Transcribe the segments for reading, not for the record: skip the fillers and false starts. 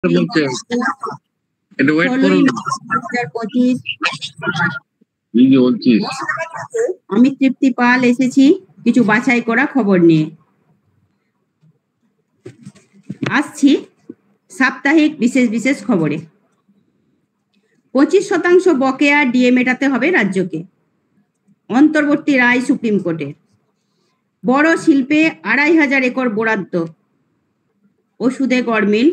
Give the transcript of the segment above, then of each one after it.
বলছে এটা ওয়েট 16ই করুন। মার্চ 2025 কি যে বলছিস? আমি তৃপ্তি পাল এসেছি কিছু বাছাই করা খবর নিয়ে। আসছি সাপ্তাহিক বিশেষ বিশেষ খবরে। 25% বকেয়া ডিএ মেটাতে হবে রাজ্যকে। অন্তর্বর্তী রায় সুপ্রিম কোর্টের। বড় শিল্পে 2500 একর বরাদ্দ। ওষুধে গড়মিল।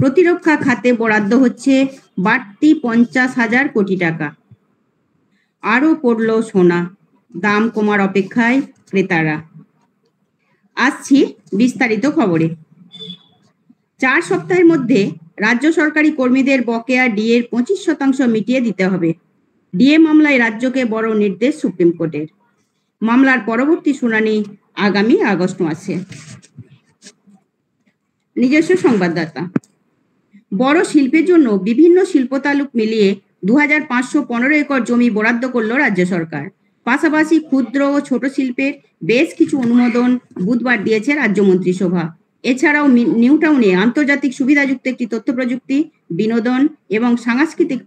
প্রতিরক্ষা খাতে বরাদ্দ হচ্ছে বাড়তি 50,000 কোটি টাকা। আরো পড়ল সোনা, দাম কমার অপেক্ষায় ক্রেতারা। আসছি বিস্তারিত খবরে। 4 সপ্তাহের মধ্যে রাজ্য সরকারি কর্মীদের বকেয়া ডিএর 25% মিটিয়ে দিতে হবে। ডিএ মামলায় রাজ্যকে বড় নির্দেশ সুপ্রিম কোর্টের। মামলার পরবর্তী শুনানি আগামী আগস্ট মাসে। নিজস্ব সংবাদদাতা। বড় শিল্পের জন্য বিভিন্ন শিল্প তালুক মিলিয়ে 2515 একর জমি বরাদ্দ করল রাজ্য সরকার। পাশাপাশি ক্ষুদ্র ও ছোট শিল্পের বেশ কিছু অনুমোদন বুধবার দিয়েছে রাজ্য মন্ত্রিসভা। এছাড়াও নিউ টাউনে আন্তর্জাতিক সুবিধাযুক্ত একটি তথ্য প্রযুক্তি, বিনোদন এবং সাংস্কৃতিক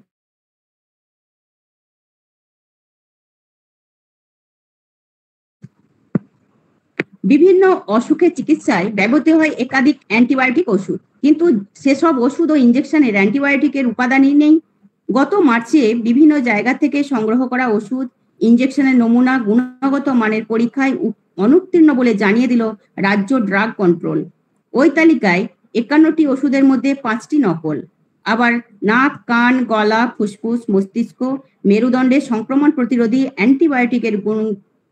বিভিন্ন অসুখের চিকিৎসায় ব্যবহৃত হয় একাধিক অ্যান্টিবায়োটিক ওষুধ, কিন্তু সেসব ওষুধ ও ইঞ্জেকশনের অ্যান্টিবায়োটিকের উপাদানই নেই। গত মার্চে বিভিন্ন জায়গা থেকে সংগ্রহ করা ওষুধ, ইঞ্জেকশনের নমুনা গুণগত মানের পরীক্ষায় অনুত্তীর্ণ বলে জানিয়ে দিল রাজ্য ড্রাগ কন্ট্রোল। ওই তালিকায় 51টি ওষুধের মধ্যে 5টি নকল। আবার নাক, কান, গলা, ফুসফুস, মস্তিষ্ক, মেরুদণ্ডের সংক্রমণ প্রতিরোধী অ্যান্টিবায়োটিকের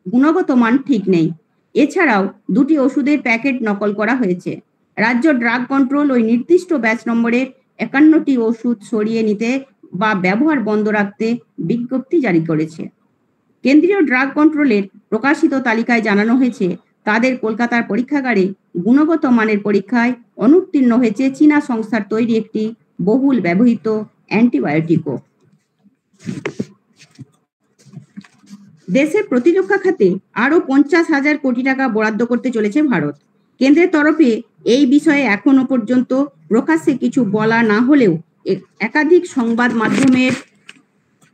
গুণগত মান ঠিক নেই। এছাড়াও 2টি ওষুধের প্যাকেট নকল করা হয়েছে। রাজ্য ড্রাগ কন্ট্রোল ওই নির্দিষ্ট ব্যাচ নম্বরের 51টি ওষুধ সরিয়ে নিতে বা ব্যবহার বন্ধ রাখতে বিজ্ঞপ্তি জারি করেছে। কেন্দ্রীয় ড্রাগ কন্ট্রোলের প্রকাশিত তালিকায় জানানো হয়েছে তাদের কলকাতার পরীক্ষাগারে গুণগত মানের পরীক্ষায় অনুত্তীর্ণ হয়েছে চীনা সংস্থার তৈরি একটি বহুল ব্যবহৃত অ্যান্টিবায়োটিকও। দেশের প্রতিরক্ষা খাতে আরো 50,000 কোটি টাকা বরাদ্দ করতে চলেছে ভারত। কেন্দ্রের তরফে এই বিষয়ে এখনো পর্যন্ত প্রকাশ্যে কিছু বলা না হলেও একাধিক সংবাদ মাধ্যমের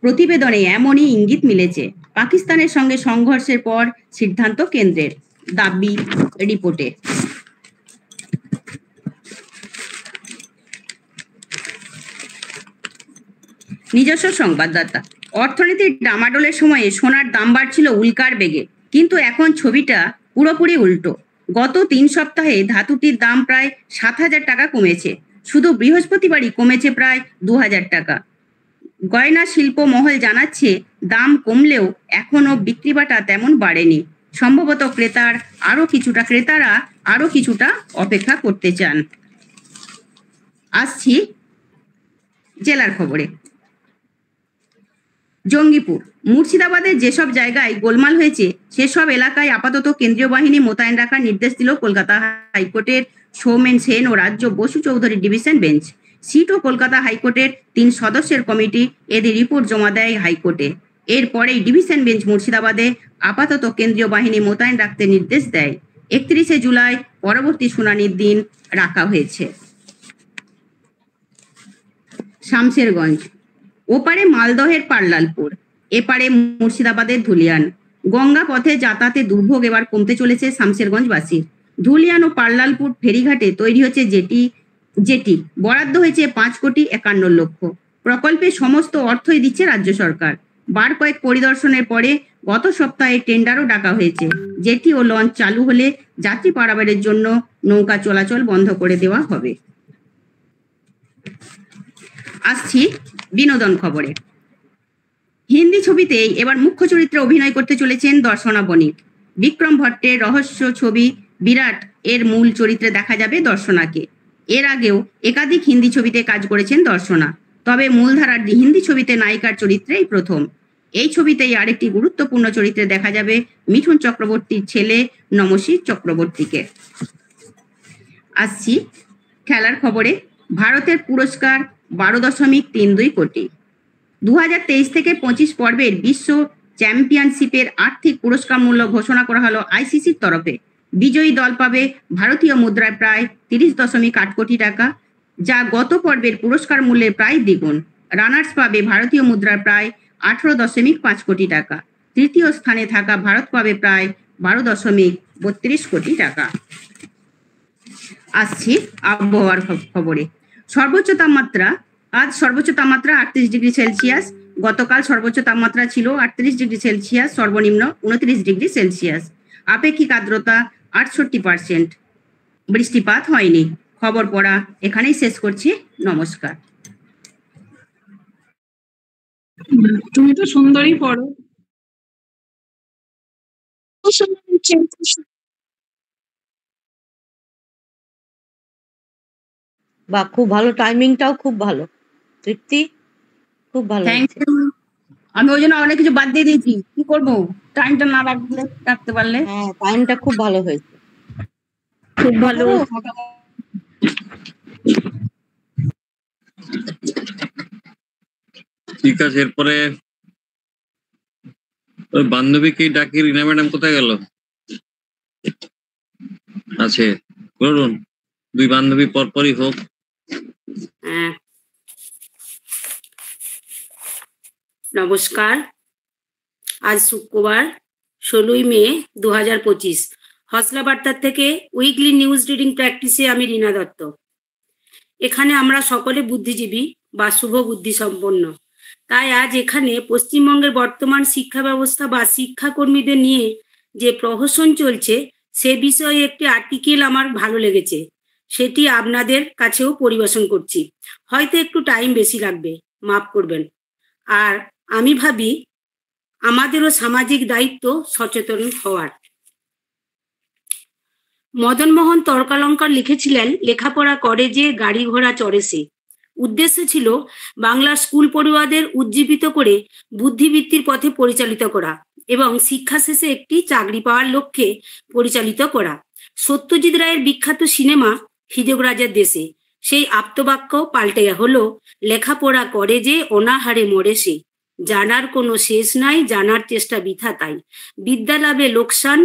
প্রতিবেদনে এমনই ইঙ্গিত মিলেছে। পাকিস্তানের সঙ্গে সংঘর্ষের পর সিদ্ধান্ত কেন্দ্রের, দাবি রিপোর্টে। নিজস্ব সংবাদদাতা। অর্থনীতির ডামাডোলের সময়ে সোনার দাম বাড়ছিল উল্কার বেগে, কিন্তু এখন ছবিটা পুরোপুরি উল্টো। গত 3 সপ্তাহে ধাতুটির দাম প্রায় 7,000 টাকা কমেছে। শুধু বৃহস্পতিবারই কমেছে প্রায় 2,000 টাকা। গয়না শিল্প মহল জানাচ্ছে দাম কমলেও এখনো বিক্রিবাটা তেমন বাড়েনি। সম্ভবত ক্রেতারা আরো কিছুটা অপেক্ষা করতে চান। আসছি জেলার খবরে। জঙ্গিপুর। মুর্শিদাবাদের যেসব জায়গায় গোলমাল হয়েছে সেসব এলাকায় আপাতত কেন্দ্রীয় বাহিনী মোতায়েন রাখার নির্দেশ দিল কলকাতা হাইকোর্টের সৌমেন সেন ও Rajya Basu Chowdhury division bench. SIT ও কলকাতা হাইকোর্টের 3 সদস্যের কমিটি এদের রিপোর্ট জমা দেয় হাইকোর্টে। এরপরেই ডিভিশন বেঞ্চ মুর্শিদাবাদে আপাতত কেন্দ্রীয় বাহিনী মোতায়েন রাখতে নির্দেশ দেয়। 31শে জুলাই পরবর্তী শুনানির দিন রাখা হয়েছে। শামশেরগঞ্জ। ওপারে মালদহের পার্লালপুর, এপারে মুর্শিদাবাদের ধুলিয়ান। গঙ্গা পথে যাতায়াতে দুর্ভোগ এবার কমতে চলেছে শামশেরগঞ্জবাসীর। ধুলিয়ান ও পার্লালপুর ফেরিঘাটে তৈরি হচ্ছে জেটি। বরাদ্দ হয়েছে 5,51 লক্ষ। প্রকল্পে সমস্ত অর্থই দিচ্ছে রাজ্য সরকার। বার কয়েক পরিদর্শনের পরে গত সপ্তাহে টেন্ডারও ডাকা হয়েছে। জেটি ও লঞ্চ চালু হলে যাত্রী পারাবারের জন্য নৌকা চলাচল বন্ধ করে দেওয়া হবে। আসছি বিনোদন খবরে। হিন্দি ছবিতে এবার মুখ্য চরিত্রে অভিনয় করতে চলেছেন দর্শনা বণিক। বিক্রম ভট্টের রহস্য ছবি বিরাট এর মূল চরিত্রে দেখা যাবে দর্শনাকে। এর আগেও একাধিক হিন্দি ছবিতে কাজ করেছেন দর্শনা, তবে মূলধারার হিন্দি ছবিতে নায়িকার চরিত্রেই প্রথম। এই ছবিতেই আরেকটি গুরুত্বপূর্ণ চরিত্রে দেখা যাবে মিঠুন চক্রবর্তীর ছেলে নমশীর চক্রবর্তীকে। আসছি খেলার খবরে। ভারতের পুরস্কার 12.32 কোটি। 2023 থেকে 25 পর্বের বিশ্ব চ্যাম্পিয়নশিপের আর্থিক পুরস্কার মূল্য ঘোষণা করা হলো আইসিসির তরফে। বিজয়ী দল পাবে ভারতীয় মুদ্রায় প্রায় 30.8 কোটি টাকা। যা গত পর্বের পুরস্কার মূল্যের প্রায় দ্বিগুণ। রানার্স পাবে ভারতীয় মুদ্রার প্রায় 18.5 কোটি টাকা। তৃতীয় স্থানে থাকা ভারত পাবে প্রায় 12.32 কোটি টাকা। আসছি আবহাওয়ার খবরে। সর্বোচ্চ তাপমাত্রা, আজ সর্বোচ্চ তাপমাত্রা 38 ডিগ্রি সেলসিয়াস, গতকাল সর্বোচ্চ তাপমাত্রা ছিল 38 ডিগ্রি সেলসিয়াস, সর্বনিম্ন 29 ডিগ্রি সেলসিয়াস। আপেক্ষিক আর্দ্রতা 68%। বৃষ্টিপাত হয়নি। খবর পড়া এখানেই শেষ করছি। নমস্কার। তুমি তো সুন্দরই পড়ো। বা খুব ভালো, টাইমিংটাও খুব ভালো তৃপ্তি, খুব ভালো। Thank you. আমি ওই জন্য অনেক কিছু বাদ দিয়ে দিয়েছি, কি করবো, টাইমটা না রাখতে পারলে। হ্যাঁ, টাইমটা খুব ভালো হয়েছে, খুব ভালো। ঠিক আছে, এরপরে ওই বান্ধবীকে ডাকি। রিনা ম্যাডাম কোথায় গেল? আছে, করুন। দুই বান্ধবী পরপরই হোক। নমস্কার। আজ শুক্রবার 16ই মে 2025। হসলা বার্তার থেকে উইকলি নিউজ রিডিং প্র্যাকটিসে আমি রীনা দত্ত। এখানে আমরা সকলে বুদ্ধিজীবী বা শুভ বুদ্ধি সম্পন্ন। তাই আজ এখানে পশ্চিমবঙ্গের বর্তমান শিক্ষা ব্যবস্থা বা শিক্ষাকর্মীদের নিয়ে যে প্রহসন চলছে সে বিষয়ে একটি আর্টিকেল আমার ভালো লেগেছে, সেটি আপনাদের কাছেও পরিবেশন করছি। হয়তো একটু টাইম বেশি লাগবে, মাফ করবেন। আর আমি ভাবি আমাদেরও সামাজিক দায়িত্ব সচেতন হওয়ার। মদনমোহন তর্কালঙ্কার লিখেছিলেন, লেখাপড়া করে যে গাড়ি ঘোড়া চড়ে সে। উদ্দেশ্য ছিল বাংলার স্কুল পড়ুয়াদের উজ্জীবিত করে বুদ্ধিবৃত্তির পথে পরিচালিত করা এবং শিক্ষা শেষে একটি চাকরি পাওয়ার লক্ষ্যে পরিচালিত করা। সত্যজিৎ রায়ের বিখ্যাত সিনেমা হিজকরাজের দেশে সেই আপ্তবাক্য পাল্টে হলো, লেখাপড়া করে যে অনাহারে মরে সে, জানার কোনো শেষ নাই, জানার চেষ্টা বৃথা তাই, বিদ্যা লাভে লোকসান,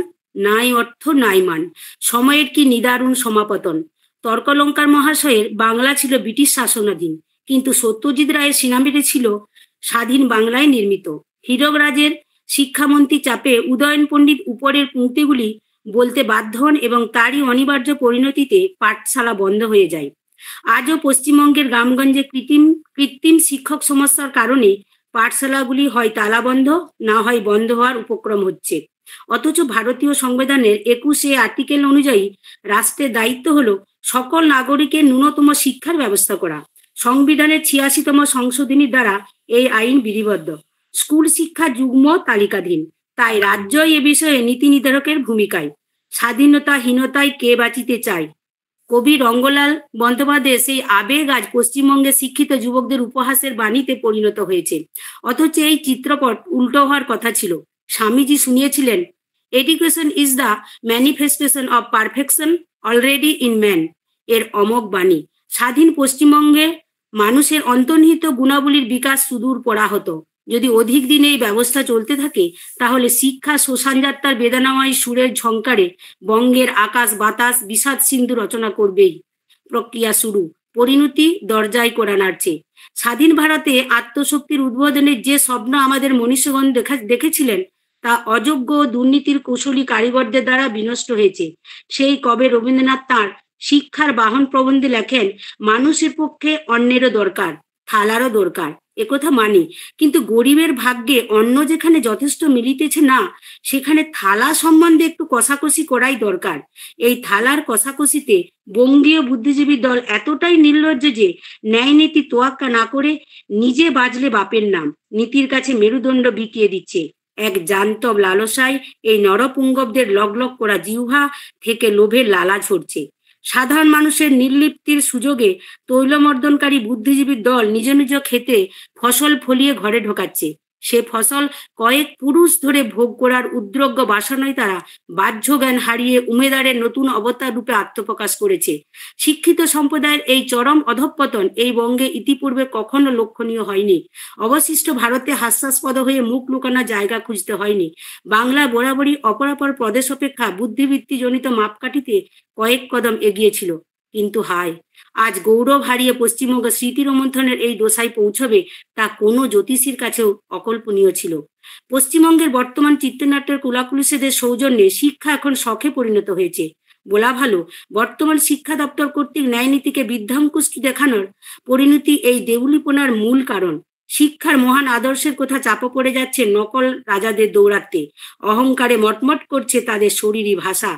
নাই অর্থ নাই মান, সময়ের কি নিদারুণ সমাপতন। তর্কালঙ্কার মহাশয়ের বাংলা ছিল ব্রিটিশ শাসনাধীন, কিন্তু সত্যজিৎ রায়ের সিনেমাটি ছিল স্বাধীন বাংলায় নির্মিত। হীরকরাজের শিক্ষামন্ত্রী চাপে উদয়ন পণ্ডিত উপরের পংক্তিগুলি বলতে বাধ্য হন এবং তারই অনিবার্য পরিণতিতে পাঠশালা বন্ধ হয়ে যায়। আজও পশ্চিমবঙ্গের গ্রামগঞ্জে কৃত্রিম শিক্ষক সমস্যার কারণে পাঠশালাগুলি হয় তালাবন্ধ, না হয় বন্ধ হওয়ার উপক্রম হচ্ছে। অথচ ভারতীয় সংবিধানের 21 আর্টিকেল অনুযায়ী রাষ্ট্রের দায়িত্ব হলো সকল নাগরিকের ন্যূনতম শিক্ষার ব্যবস্থা করা। সংবিধানের 86তম সংশোধনীর দ্বারা এই আইন বিধিবদ্ধ। স্কুল শিক্ষা যুগ্ম তালিকাধীন, তাই রাজ্যই এ বিষয়ে নীতি নির্ধারকের ভূমিকায়। স্বাধীনতাহীনতায় কে বাঁচিতে চায়? কবি রঙ্গলাল বন্দ্যোপাধ্যায়ের সেই আবেগ আজ পশ্চিমবঙ্গের শিক্ষিত যুবকদের উপহাসের বাণীতে পরিণত হয়েছে। অথচ এই চিত্রপট উল্টো হওয়ার কথা ছিল। স্বামীজি শুনিয়েছিলেন, education is the manifestation of perfection already in man, এর অমোঘ বাণী। স্বাধীন পশ্চিমবঙ্গে মানুষের অন্তর্নিহিত গুণাবলীর বিকাশ সুদূর পরাহত। যদি অধিক দিন এই ব্যবস্থা চলতে থাকে তাহলে শিক্ষা শ্মশানযাত্রার বেদনাময় সুরের ঝংকারে বঙ্গের আকাশ বাতাস বিষাদ সিন্ধু রচনা করবেই। প্রক্রিয়া শুরু, পরিণতি দরজায় কোড়া নাড়ছে। স্বাধীন ভারতে আত্মশক্তির উদ্বোধনের যে স্বপ্ন আমাদের মনীষীগণ দেখেছিলেন তা অযোগ্য দুর্নীতির কুশলী কারিগরদের দ্বারা বিনষ্ট হয়েছে। সেই কবে রবীন্দ্রনাথ তাঁর শিক্ষার বাহন প্রবন্ধে লেখেন, মানুষের পক্ষে অন্নেরও দরকার, থালারও দরকার, একথা মানি, কিন্তু গরিবের ভাগ্যে অন্ন যেখানে যথেষ্ট মিলিতেছে না, সেখানে থালা সম্বন্ধে একটু কষাকষি করাই দরকার। এই থালার কষাকষিতে বঙ্গীয় বুদ্ধিজীবী দল এতটাই নির্লজ্জ যে ন্যায় নীতি তোয়াক্কা না করে নিজে বাজলে বাপের নাম নীতির কাছে মেরুদণ্ড বিকিয়ে দিচ্ছে। এক জান্তব লালসায় এই নরপুঙ্গবদের লগলগ করা জিহ্বা থেকে লোভের লালা ঝরছে। সাধারণ মানুষের নির্লিপ্তির সুযোগে তৈলমর্দনকারী বুদ্ধিজীবীর দল নিজ নিজ ক্ষেতে ফসল ফলিয়ে ঘরে ঢোকাচ্ছে। সে ফসল কয়েক পুরুষ ধরে ভোগ করার উদ্রগ্য বাসনায় তারা বাহ্য জ্ঞান হারিয়ে উমেদারের নতুন অবতার রূপে আত্মপ্রকাশ করেছে। শিক্ষিত সম্প্রদায়ের এই চরম অধঃপতন এই বঙ্গে ইতিপূর্বে কখনো লক্ষণীয় হয়নি। অবশিষ্ট ভারতে হাস্যাস্পদ হয়ে মুখ লুকানোর জায়গা খুঁজতে হয়নি। বাংলা বরাবরই অপরাপর প্রদেশ অপেক্ষা বুদ্ধিবৃত্তিজনিত মাপকাঠিতে কয়েক কদম এগিয়েছিল। কিন্তু হায়, আজ গৌরব হারিয়ে পশ্চিমবঙ্গ স্মৃতি রোমন্থনের এই দশায় পৌঁছবে তা কোনো জ্যোতিষীর কাছেও অকল্পনীয় ছিল। পশ্চিমবঙ্গের বর্তমান চিত্রনাট্যের কুলাকুলিসেদের সৌজন্যে শিক্ষা এখন শখে পরিণত হয়েছে। বলা ভালো, বর্তমান শিক্ষা দপ্তর কর্তৃক ন্যায়নীতিকে বৃদ্ধাঙ্কুশ দেখানোর পরিণতি এই দেউলিপনার মূল কারণ। শিক্ষার মহান আদর্শের কথা চাপা পড়ে যাচ্ছে নকল রাজাদের দৌরাত্মে। অহংকারে মটমট করছে তাদের শরীরী ভাষা।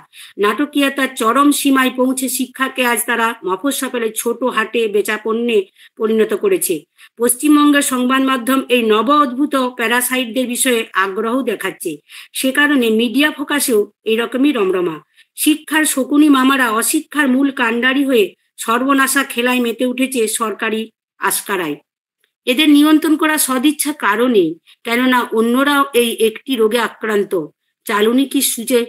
নাটকীয়তার চরম সীমায় পৌঁছে শিক্ষাকে আজ তারা মফস্বলে ছোট হাটে বেচা পণ্যে পরিণত করেছে। পশ্চিমবঙ্গের সংবাদ মাধ্যম এই নব অদ্ভুত প্যারাসাইটদের বিষয়ে আগ্রহ দেখাচ্ছে। সে কারণে মিডিয়া ফোকাসেও এইরকমই রমরমা। শিক্ষার শকুনি মামারা অশিক্ষার মূল কাণ্ডারি হয়ে সর্বনাশা খেলায় মেতে উঠেছে সরকারি আস্কারায়। এদের নিয়ন্ত্রণ করা সদিচ্ছা কারণে, কেননা অন্যরাও এই একটি রোগে আক্রান্ত। চালুনি কি সূচে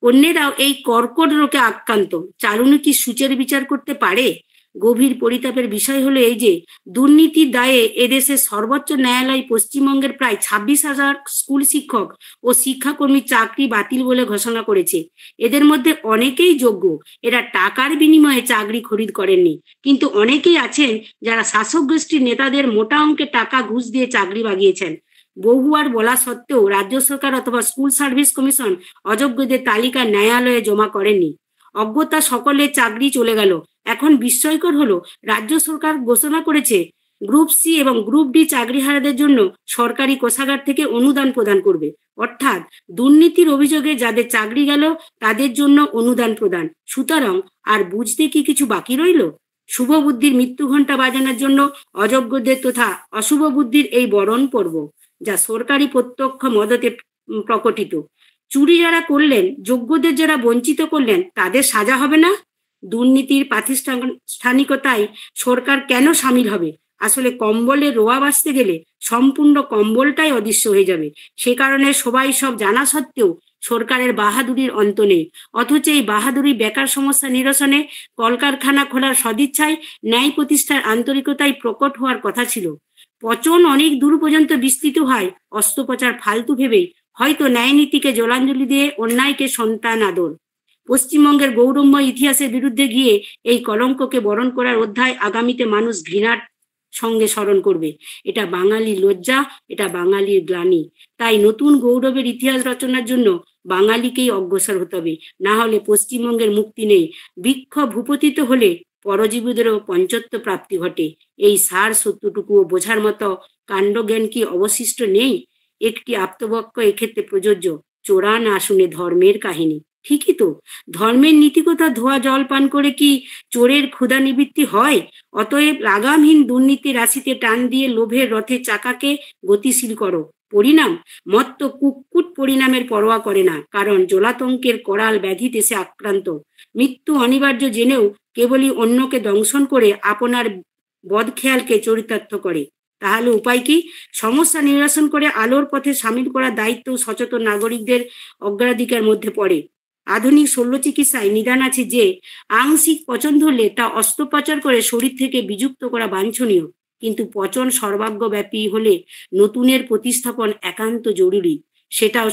অন্যেরাও এই কর্কট রোগে আক্রান্ত। চালুনি কি সূচের বিচার করতে পারে? গভীর পরিতাপের বিষয় হলো এই যে, দুর্নীতির দায়ে এদেশের সর্বোচ্চ ন্যায়ালয় পশ্চিমবঙ্গের প্রায় 26,000 স্কুল শিক্ষক ও শিক্ষাকর্মীর চাকরি বাতিল বলে ঘোষণা করেছে। এদের মধ্যে অনেকেই যোগ্য, এরা টাকার বিনিময়ে চাকরি খরিদ করেননি। কিন্তু অনেকেই আছেন যারা শাসক গোষ্ঠীর নেতাদের মোটা অঙ্কের টাকা ঘুষ দিয়ে চাকরি বাগিয়েছেন। বহুবার বলা সত্ত্বেও রাজ্য সরকার অথবা স্কুল সার্ভিস কমিশন অযোগ্যদের তালিকা ন্যায়ালয়ে জমা করেননি। অজ্ঞতা সকলের চাকরি চলে গেল। এখন বিস্ময়কর হলো, রাজ্য সরকার ঘোষণা করেছে গ্রুপ সি এবং গ্রুপ ডি চাকরিহারাদের জন্য সরকারি কোষাগার থেকে অনুদান প্রদান করবে। অর্থাৎ দুর্নীতির অভিযোগে যাদের চাকরি গেল তাদের জন্য অনুদান প্রদান। সুতরাং আর বুঝতে কি কিছু বাকি রইল? শুভ বুদ্ধির মৃত্যু ঘণ্টা বাজানোর জন্য অযোগ্যদের তথা অশুভ বুদ্ধির এই বরণ পর্ব, যা সরকারি প্রত্যক্ষ মদতে প্রকটিত। চুরি যারা করলেন, যোগ্যদের যারা বঞ্চিত করলেন, তাদের সাজা হবে না? দুর্নীতির প্রাতিষ্ঠানিকতায় সরকার কেন সামিল হবে? আসলে কম্বলে রোয়া বাঁচতে গেলে সম্পূর্ণ কম্বলটাই অদৃশ্য হয়ে যাবে। সে কারণে সবাই সব জানা সত্ত্বেও সরকারের বাহাদুরির অন্ত নেই। অথচ এই বাহাদুরি বেকার সমস্যা নিরসনে, কলকারখানা খোলার সদিচ্ছায়, ন্যায় প্রতিষ্ঠার আন্তরিকতায় প্রকট হওয়ার কথা ছিল। পচন অনেক দূর পর্যন্ত বিস্তৃত হয় অস্ত্রোপচার ফালতু ভেবেই, হয়তো ন্যায়নীতিকে জলাঞ্জলি দিয়ে অন্যায়কে সন্তান আদর। পশ্চিমবঙ্গের গৌরবময় ইতিহাসের বিরুদ্ধে গিয়ে এই কলঙ্ককে বরণ করার অধ্যায় আগামীতে মানুষ ঘৃণার সঙ্গে স্মরণ করবে। এটা বাঙালির লজ্জা, এটা বাঙালির গ্লানি। তাই নতুন গৌরবের ইতিহাস রচনার জন্য বাঙালিকেই অগ্রসর হতে হবে, না হলে পশ্চিমবঙ্গের মুক্তি নেই। বৃক্ষ ভূপতিত হলে পরজীবীদেরও পঞ্চত্ব প্রাপ্তি ঘটে। এই সার সত্যটুকুও বোঝার মতো কাণ্ডজ্ঞান কি অবশিষ্ট নেই? একটি আপ্তবাক্য এক্ষেত্রে প্রযোজ্য, চোরা না শুনে ধর্মের কাহিনী। ঠিকই তো, ধর্মের নীতিকথা ধোয়া জল পান করে কি চোরের ক্ষুধা নিবৃত্তি হয়? অতএব লাগামহীন দুর্নীতি রাশিতে টান দিয়ে লোভের রথের চাকাকে গতিশীল করো। পরিণাম মত্ত কুক্কুট পরিণামের পরোয়া করে না, কারণ জলাতঙ্কের করাল ব্যাধিতে সে আক্রান্ত। মৃত্যু অনিবার্য জেনেও কেবলই অন্যকে দংশন করে আপনার বদখেয়ালকে চরিতার্থ করে। তাহলে উপায় কি? সমস্যা নিরসন করে আলোর পথে সামিল করার দায়িত্ব সচেতন নাগরিকদের অগ্রাধিকার মধ্যে পড়ে। আধুনিক শল্য চিকিৎসায় নিদান আছে যে আংশিক পচন ধরলে তা অস্ত্রোপচার করে শরীর থেকে বিযুক্ত করা বাঞ্ছনীয়, কিন্তু পচন সর্বাঙ্গব্যাপী হলে নতুনের প্রতিস্থাপন একান্ত জরুরি। সেটাও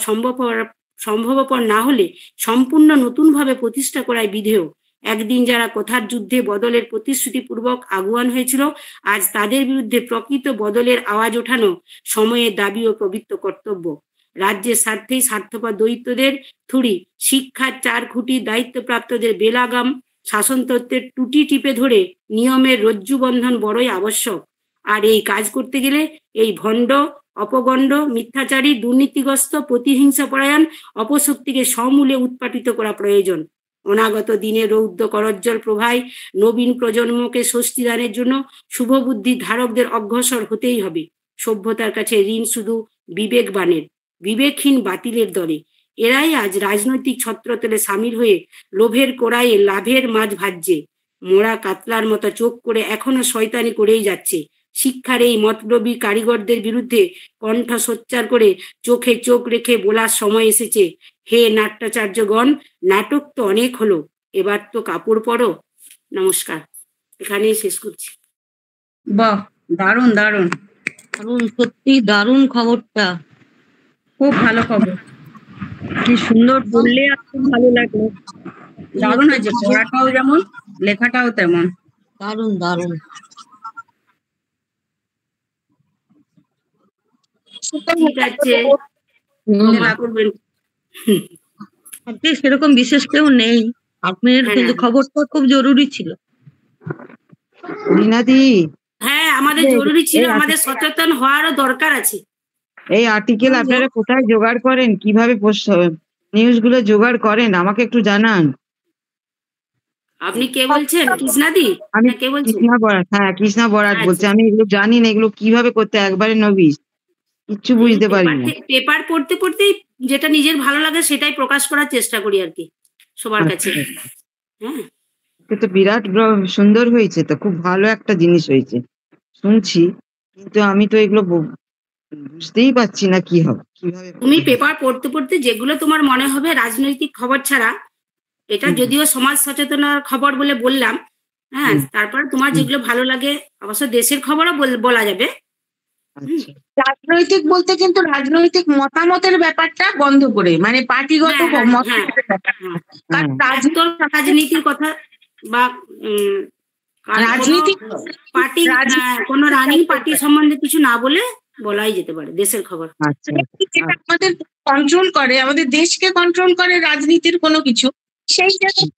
সম্ভবপর না হলে সম্পূর্ণ নতুনভাবে প্রতিষ্ঠা করায় বিধেয়। একদিন যারা কথার যুদ্ধে বদলের প্রতিশ্রুতিপূর্বক আগুয়ান হয়েছিল, আজ তাদের বিরুদ্ধে প্রকৃত বদলের আওয়াজ ওঠানো সময়ের দাবি ও পবিত্র কর্তব্য। রাজ্যের স্বার্থেই স্বার্থপর দৈত্যদের থুড়ি, শিক্ষার 4 খুঁটি দায়িত্বপ্রাপ্তদের বেলাগাম শাসনতত্ত্বের টুটি টিপে ধরে নিয়মের রজ্জুবন্ধন বড়ই আবশ্যক। আর এই কাজ করতে গেলে এই ভণ্ড, অপগণ্ড, মিথ্যাচারী, দুর্নীতিগ্রস্ত, প্রতিহিংসাপরায়ণ অপশক্তিকে সমূলে উৎপাটিত করা প্রয়োজন। অনাগত দিনে রৌদ্র করজ্জ্বল প্রভায় নবীন প্রজন্মকে স্বস্তিদানের জন্য শুভবুদ্ধির ধারকদের অগ্রসর হতেই হবে। সভ্যতার কাছে ঋণ শুধু বিবেকবানের, বিবেকহীন বাতিলের দলে। এরাই আজ রাজনৈতিক ছত্রতলে সামিল হয়ে লোভের কোড়াইয়ে লাভের মাছ ভাজছে। মোড়া কাতলার মতো চোখ করে এখনো শয়তানি করেই যাচ্ছে। শিক্ষার এই মতলবী কারিগরদের বিরুদ্ধে কণ্ঠ সোচ্চার করে চোখে চোখ রেখে বলার সময় এসেছে, হে নাট্যাচার্যগণ, নাটক তো অনেক হলো, এবার তো কাপড় পরো। নমস্কার, এখানেই শেষ করছি। বাহ, দারুণ দারুণ, দারুণ, সত্যি দারুণ খবরটা, খুব ভালো খবর। কি সুন্দর বললে, আর খুব ভালো লাগলো। দারুণ হয়েছে, পড়াটাও যেমন লেখাটাও তেমন। দারুণ দারুণ। ঠিক আছে, ক্ষমা করবেন। আজকে সেরকম বিশেষ কেউ নেই, আপনার হ্যাঁ। কিন্তু খবরটা খুব জরুরি ছিল। রিনাদি, হ্যাঁ, আমাদের জরুরি ছিল, আমাদের সচেতন হওয়ারও দরকার আছে। এই আর্টিকেল আপনারা কোথায় জোগাড় করেন, কিভাবে নিউজ গুলো জোগাড় করেন, আমাকে একটু জানান। আপনি কে বলছেন? কৃষ্ণাদি? আমি কে বলছেন? কৃষ্ণা বরাত, হ্যাঁ কৃষ্ণা বরাত আচ্ছা। বলছি। আমি এগুলো জানি না, এগুলো কিভাবে করতে, একবারে নবিস, কিচ্ছু বুঝতে পারি না। পেপার পড়তে পড়তেই যেটা নিজের ভালো লাগে সেটাই প্রকাশ করার চেষ্টা করি আর কি সবার কাছে। হ্যাঁ, এটা তো বিরাট সুন্দর হয়েছে, তো খুব ভালো একটা জিনিস হয়েছে শুনছি, কিন্তু আমি তো এগুলো বুঝতেই পারছি না কি হবে, কিভাবে। তুমি পেপার পড়তে পড়তে যেগুলো তোমার মনে হবে রাজনৈতিক খবর ছাড়া, এটা যদিও সমাজ সচেতনার খবর বলে বললাম, হ্যাঁ, তারপর তোমার যেগুলো ভালো লাগে, অবশ্য দেশের খবরও বলা যাবে। আচ্ছা, রাজনৈতিক বলতে কিন্তু রাজনৈতিক মতামতের ব্যাপারটা বন্ধ করে, মানে পার্টিগত মতামতের ব্যাপার। কারণ রাজনীতির কথা বা রাজনীতি পার্টি, কোনো রানিং পার্টি সম্বন্ধে কিছু না বলে বলাই যেতে পারে দেশের খবর। আচ্ছা, যেটা আমাদের কন্ট্রোল করে, আমাদের দেশকে কন্ট্রোল করে রাজনীতির কোনো কিছু, সেই জায়গায়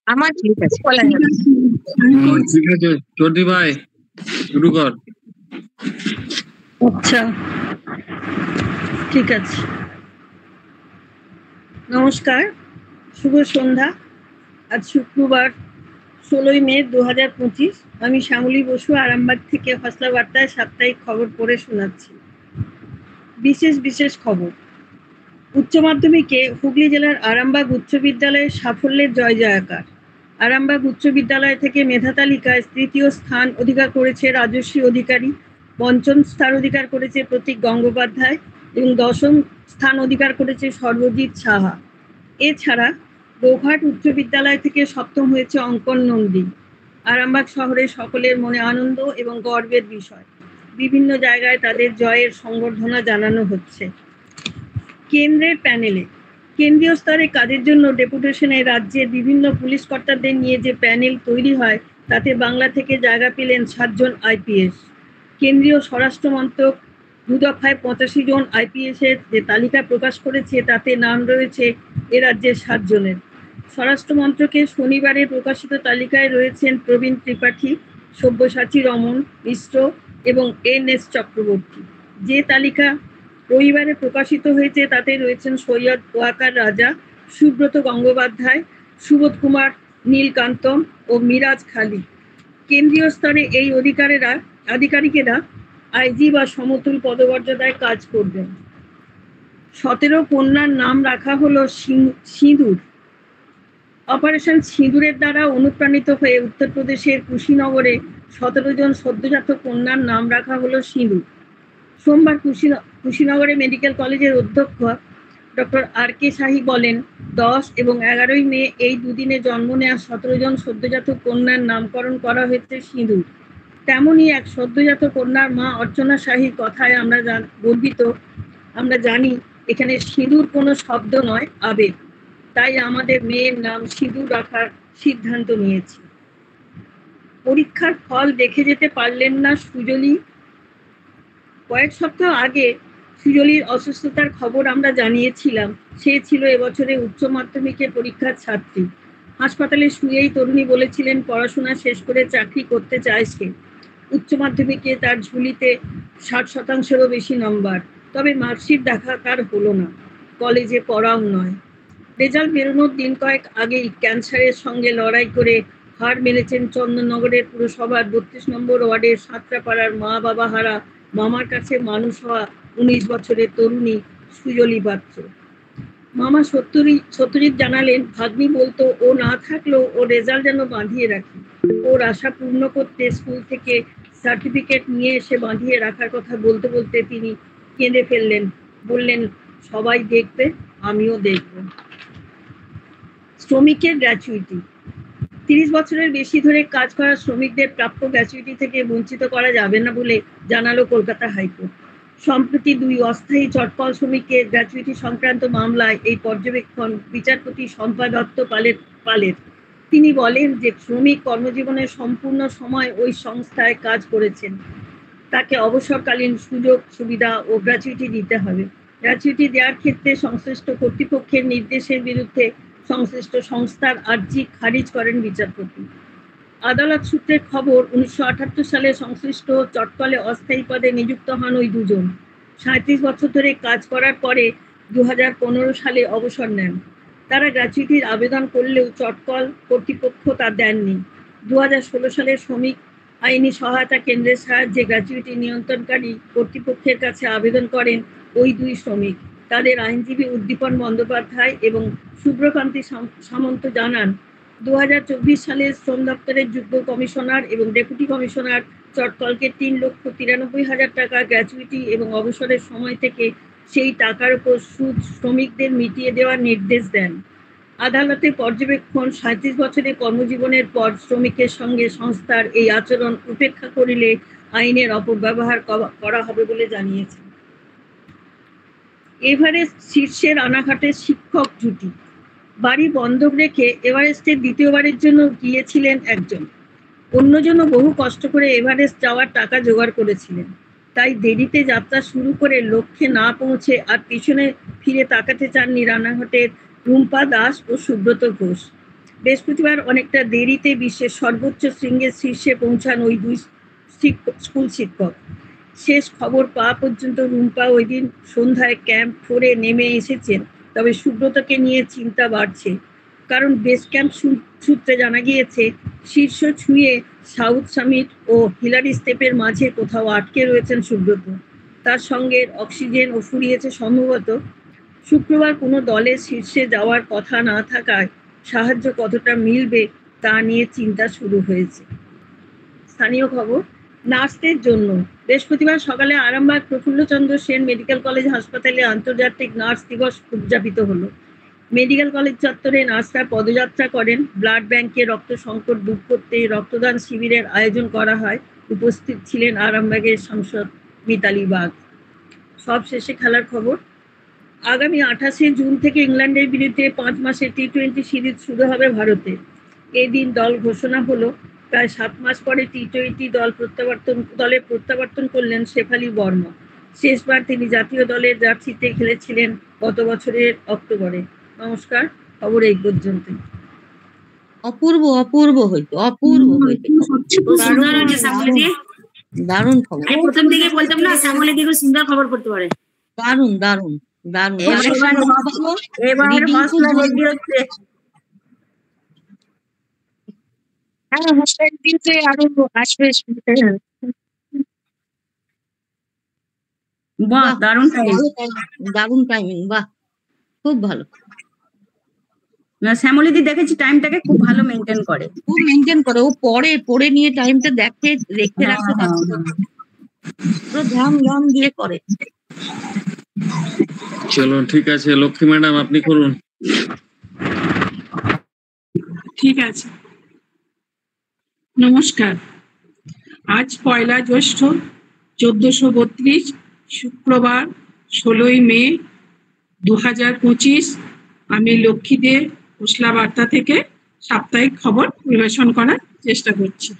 আমার ঠিক আছে। বলা যাবে। ঠিক আছে চটি ভাই, শুরু কর। আচ্ছা, ঠিক আছে। নমস্কার, শুভ সন্ধ্যা। আজ শুক্রবার 16ই মে 2025। আমি শ্যামলী বসু, আরামবাগ থেকে হসলা বার্তায় সাপ্তাহিক খবর পড়ে শোনাচ্ছি। বিশেষ খবর। উচ্চ মাধ্যমিকে হুগলি জেলার আরামবাগ উচ্চ বিদ্যালয়ের সাফল্যের জয়জয়কার। আরামবাগ উচ্চ বিদ্যালয় থেকে মেধা তালিকায় তৃতীয় স্থান অধিকার করেছে রাজশ্রী অধিকারী, পঞ্চম স্থান অধিকার করেছে প্রতীক গঙ্গোপাধ্যায় এবং দশম স্থান অধিকার করেছে সর্বজিৎ সাহা। এছাড়া গোঘাট উচ্চ বিদ্যালয় থেকে সপ্তম হয়েছে অঙ্কন নন্দী। আরামবাগ শহরে সকলের মনে আনন্দ এবং গর্বের বিষয়। বিভিন্ন জায়গায় তাদের জয়ের সংবর্ধনা জানানো হচ্ছে। কেন্দ্রের প্যানেলে কেন্দ্রীয় স্তরে কাজের জন্য ডেপুটেশনে রাজ্যের বিভিন্ন পুলিশ কর্তাদের নিয়ে যে প্যানেল তৈরি হয়, তাতে বাংলা থেকে জায়গা পেলেন 7 জন আইপিএস। কেন্দ্রীয় স্বরাষ্ট্র মন্ত্রক 2 দফায় 85 জন আইপিএস এর যে তালিকা প্রকাশ করেছে, তাতে নাম রয়েছে এ রাজ্যের 7 জনের। স্বরাষ্ট্র মন্ত্রকের শনিবারে প্রকাশিত তালিকায় রয়েছেন প্রবীণ ত্রিপাঠী, সব্যসাচী রমন মিশ্র এবং NS চক্রবর্তী। যে তালিকা রবিবারে প্রকাশিত হয়েছে তাতে রয়েছেন সৈয়দ ওয়াকার রাজা, সুব্রত গঙ্গোপাধ্যায়, সুবোধ কুমার নীলকান্তম ও মিরাজ খালি। কেন্দ্রীয় স্তরে এই আধিকারিকেরা আইজি বা সমতুল পদমর্যাদায় কাজ করবেন। 17 কন্যার নাম রাখা হলো সিঁদুর। অপারেশন সিঁদুরের দ্বারা অনুপ্রাণিত হয়ে উত্তরপ্রদেশের কুশীনগরে 17 জন সদ্যজাত কন্যার নাম রাখা হলো সিঁদুর। সোমবার কুশীনগরে মেডিকেল কলেজের অধ্যক্ষ ডক্টর RK শাহী বলেন, 10 এবং 11ই মে এই দুদিনে জন্ম নেওয়া 17 জন সদ্যজাত কন্যার নামকরণ করা হয়েছে সিঁদুর। তেমনই এক সদ্যজাত কন্যার মা অর্চনা শাহীর কথায় আমরা গর্বিত। আমরা জানি এখানে সিঁদুর কোনো শব্দ নয়, আবেগ। তাই আমাদের মেয়ের নাম সিঁদুর রাখার সিদ্ধান্ত নিয়েছি। পরীক্ষার ফল দেখে যেতে পারলেন না সুজলি। কয়েক সপ্তাহ আগে সুজলির অসুস্থতার খবর আমরা জানিয়েছিলাম। সে ছিল এবছরে উচ্চ মাধ্যমিকের পরীক্ষার ছাত্রী। হাসপাতালে শুয়েই তরুণী বলেছিলেন পড়াশোনা শেষ করে চাকরি করতে চায় সে। উচ্চ মাধ্যমিকে তার ঝুলিতে 60%-ও বেশি নম্বর, তবে মার্কশিট দেখা তার হলো না, কলেজে পড়াও নয়। রেজাল্ট বেরোনোর দিন কয়েক আগেই ক্যান্সারের সঙ্গে লড়াই করে হার মেনেছেন চন্দননগরের পুরসভার 32 নম্বর ওয়ার্ডের সাঁতরাপাড়ার মা বাবা হারা, মামার কাছে মানুষ হওয়া 19 বছরের তরুণী সুজলি পাত্র। মামা সত্যজিৎ জানালেন, ভাগ্নি বলতো ও না থাকলেও ও রেজাল্ট যেন বাঁধিয়ে রাখি। ওর আশা পূর্ণ করতে স্কুল থেকে সার্টিফিকেট নিয়ে এসে বাঁধিয়ে রাখার কথা বলতে বলতে তিনি কেঁদে ফেললেন। বললেন, সবাই দেখবে, আমিও দেখব। শ্রমিকের গ্র্যাচুইটি। 30 বছরের বেশি ধরে কাজ করা শ্রমিকদের প্রাপ্য গ্র্যাচুইটি থেকে বঞ্চিত করা যাবে না বলে জানালো কলকাতা হাইকোর্ট। সম্প্রতি 2 অস্থায়ী চটকল শ্রমিকের গ্র্যাচুইটি সংক্রান্ত মামলায় এই পর্যবেক্ষণ বিচারপতি শম্পা দত্ত পালের। তিনি বলেন যে শ্রমিক কর্মজীবনের সম্পূর্ণ সময় ওই সংস্থায় কাজ করেছেন, তাকে অবসরকালীন সুযোগ সুবিধা ও গ্র্যাচুইটি দিতে হবে। গ্র্যাচুইটি দেওয়ার ক্ষেত্রে সংশ্লিষ্ট কর্তৃপক্ষের নির্দেশের বিরুদ্ধে সংশ্লিষ্ট সংস্থার আর্জি খারিজ করেন বিচারপতি। আদালত সূত্রের খবর, 1978 সালে সংশ্লিষ্ট চটকলে অস্থায়ী পদে নিযুক্ত হন ওই দুজন। 37 বছর ধরে কাজ করার পরে 2015 সালে অবসর নেন। তারা গ্র্যাচুইটির আবেদন করলেও চটকল কর্তৃপক্ষ তা দেননি। 2016 সালে শ্রমিক আইনি সহায়তা কেন্দ্রের সাহায্যে গ্র্যাচুইটি নিয়ন্ত্রণকারী কর্তৃপক্ষের কাছে আবেদন করেন ওই দুই শ্রমিক। তাদের আইনজীবী উদ্দীপন বন্দ্যোপাধ্যায় এবং শুভ্রকান্তি সামন্ত জানান, 2024 সালে শ্রম দপ্তরের যুগ্ম কমিশনার এবং ডেপুটি কমিশনার চটকলকে 3,93,000 টাকা গ্র্যাচুইটি এবং অবসরের সময় থেকে সেই টাকার উপর সুদ শ্রমিকদের মিটিয়ে দেওয়ার নির্দেশ দেন। আদালতে পর্যবেক্ষণ, 37 বছরের কর্মজীবনের পর শ্রমিকের সঙ্গে সংস্থার এই আচরণ উপেক্ষা করিলে আইনের অপব্যবহার করা হবে বলে জানিয়েছেন। এভারেস্ট শীর্ষে রানাঘাটের শিক্ষক জুটি। বাড়ি বন্ধক রেখে এভারেস্টে দ্বিতীয়বারের জন্য গিয়েছিলেন একজন, অন্যজনও বহু কষ্ট করে এভারেস্ট যাওয়ার টাকা জোগাড় করেছিলেন। তাই দেরিতে যাত্রা শুরু করে লক্ষ্যে না পৌঁছে আর পিছনে ফিরে তাকাতে চাননি রানাঘাটের রুম্পা দাস ও সুব্রত ঘোষ। বৃহস্পতিবার অনেকটা দেরিতে বিশ্বের সর্বোচ্চ শৃঙ্গের শীর্ষে পৌঁছান ওই দুই স্কুল শিক্ষক। শেষ খবর পাওয়া পর্যন্ত রুম্পা ওই দিন সন্ধ্যায় ক্যাম্প 4-এ নেমে এসেছেন। তবে সুব্রতকে নিয়ে চিন্তা বাড়ছে, কারণ বেস ক্যাম্প সূত্রে জানা গিয়েছে শীর্ষ ছুঁয়ে সাউথ সামিট ও হিলারি স্টেপের মাঝে কোথাও আটকে রয়েছেন সুব্রত। তার সঙ্গে অক্সিজেন ও ফুরিয়েছে সম্ভবত। শুক্রবার কোনো দলের শীর্ষে যাওয়ার কথা না থাকায় সাহায্য কতটা মিলবে তা নিয়ে চিন্তা শুরু হয়েছে। স্থানীয় খবর, নার্সদের জন্য বৃহস্পতিবার সকালে আরামবাগ প্রফুল্লচন্দ্র সেন মেডিকেল কলেজ হাসপাতালে আন্তর্জাতিক নার্স দিবস উদযাপিত হলো। মেডিকেল কলেজ চত্বরে নার্সরা পদযাত্রা করেন। ব্লাড ব্যাংকে রক্ত সংকট দূর করতে রক্তদান শিবিরের আয়োজন করা হয়। উপস্থিত ছিলেন আরামবাগের সাংসদ মিতালি বাগ। সব শেষে খেলার খবর, আগামী 28 জুন থেকে ইংল্যান্ডের বিরুদ্ধে 5 মাসের টি20 সিরিজ শুরু হবে ভারতে। এদিন দল ঘোষণা হলো। প্রায় 7 মাস পরে টি20 দলে প্রত্যাবর্তন করলেন শেফালি বর্মা। শেষবার তিনি জাতীয় দলের জার্সিতে খেলেছিলেন গত বছরের অক্টোবরে। নমস্কার, খবর এই পর্যন্ত। অপূর্ব অপূর্ব হইতো, অপূর্ব হইতো। সুন্দর হয়েছে শ্যামলী। দারুণ খবর। আমি প্রথম থেকে বলতাম না শ্যামলী দিকে সুন্দর খবর পড়তে পারে। দারুণ দারুণ দারুণ। এবার হসলা রেডি হচ্ছে। হ্যাঁ, হসলা দিতে আরো আসবে। বাহ, দারুণ টাইম, দারুণ টাইমিং, বাহ, খুব ভালো। শ্যামলীদি দেখেছি টাইমটাকে খুব ভালো মেনটেন করে, খুব মেনটেন করে। ও পড়ে নিয়ে টাইমটা দেখে রেখে রাখতে পুরো ধ্যান দিয়ে করে। চলো ঠিক আছে, লক্ষ্মী ম্যাডাম আপনি করুন। ঠিক আছে, নমস্কার। আজ 1 জ্যৈষ্ঠ 1432, শুক্রবার 16 মে 2025। আমি লক্ষ্মী দে খোসলা বার্তা থেকে সাপ্তাহিক খবর পরিবেশন করার চেষ্টা করছি।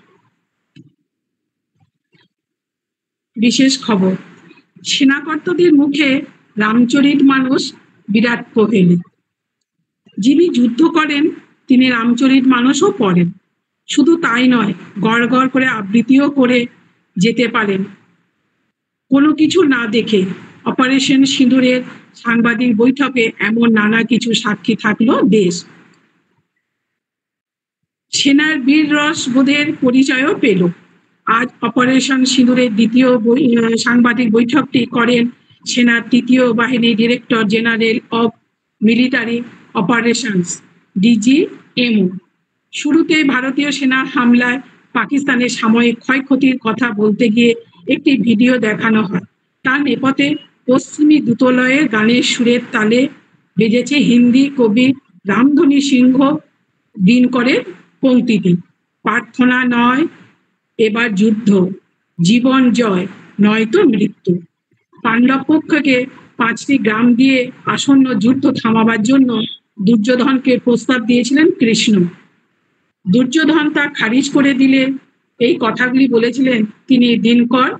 বিশেষ খবর, সেনাকর্তাদের মুখে রামচরিত মানস বিরাট কোহলি। যিনি যুদ্ধ করেন তিনি রামচরিত মানসও পড়েন। শুধু তাই নয়, গড় গড় করে আবৃত্তিও করে যেতে পারেন কোনো কিছু না দেখে। অপারেশন সিঁদুরের সাংবাদিক বৈঠকে এমন নানা কিছু সাক্ষী থাকলো দেশ। সেনার বীর রস বোধের পরিচয়ও পেল। আজ অপারেশন সিঁদুরের দ্বিতীয় সাংবাদিক বৈঠকটি করেন সেনার 3য় বাহিনী director general of military operations DGMO। শুরুতে ভারতীয় সেনা হামলায় পাকিস্তানের সাময়িক ক্ষয়ক্ষতির কথা বলতে গিয়ে একটি ভিডিও দেখানো হয়। তার নেপথ্যে পশ্চিমী দ্রুতলয়ের গানের সুরের তালে বেজেছে হিন্দি কবি রামধনী সিংহ দিনকরের পংক্তিটি। প্রার্থনা নয় এবার যুদ্ধ, জীবন জয় নয়তো মৃত্যু। পাণ্ডব পক্ষকে 5টি গ্রাম দিয়ে আসন্ন যুদ্ধ থামাবার জন্য দুর্যোধনকে প্রস্তাব দিয়েছিলেন কৃষ্ণ। দুর্যোধন তা খারিজ করে দিলে এই কথাগুলি বলেছিলেন তিনি দিনকর